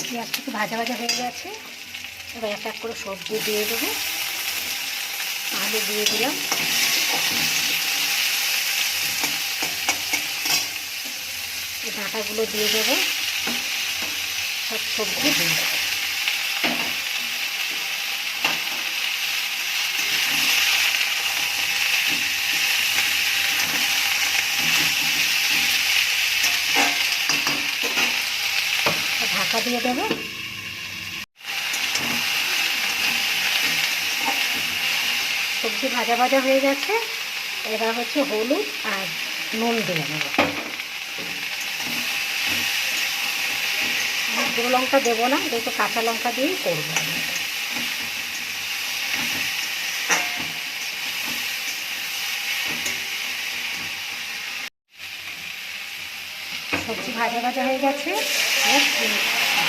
পেঁয়াজটা একটু ভাজা ভাজা হয়ে গেছে। এবার এক এক করে সবজি দিয়ে দেবো। আলু দিয়ে দিলাম, ডাঁটাগুলো দিয়ে দেবো, সব সবজি দিয়ে দেবো। ঢাকা দিয়ে দেবো। সবজি ভাজা ভাজা হয়ে গেছে। এবার হচ্ছে হলুদ আর নুন দিয়ে নেব। গুঁড়ো লঙ্কা দেবো না, যেহেতু কাঁচা লঙ্কা দিয়েই করবো। সবজি ভাজা ভাজা হয়ে গেছে,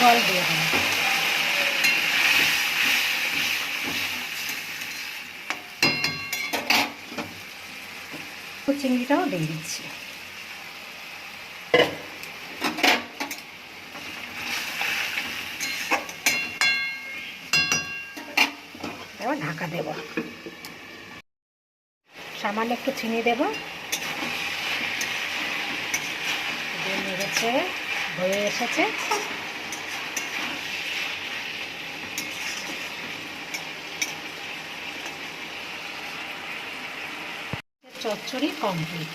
জল দিয়ে দেবো। চিংড়িটাও দিয়ে দিচ্ছি। এবার ঢাকা দেব। সামান্য একটু চিনি দেব। নেড়েছে হয়ে এসেছে। চচ্চড়ি কমপ্লিট।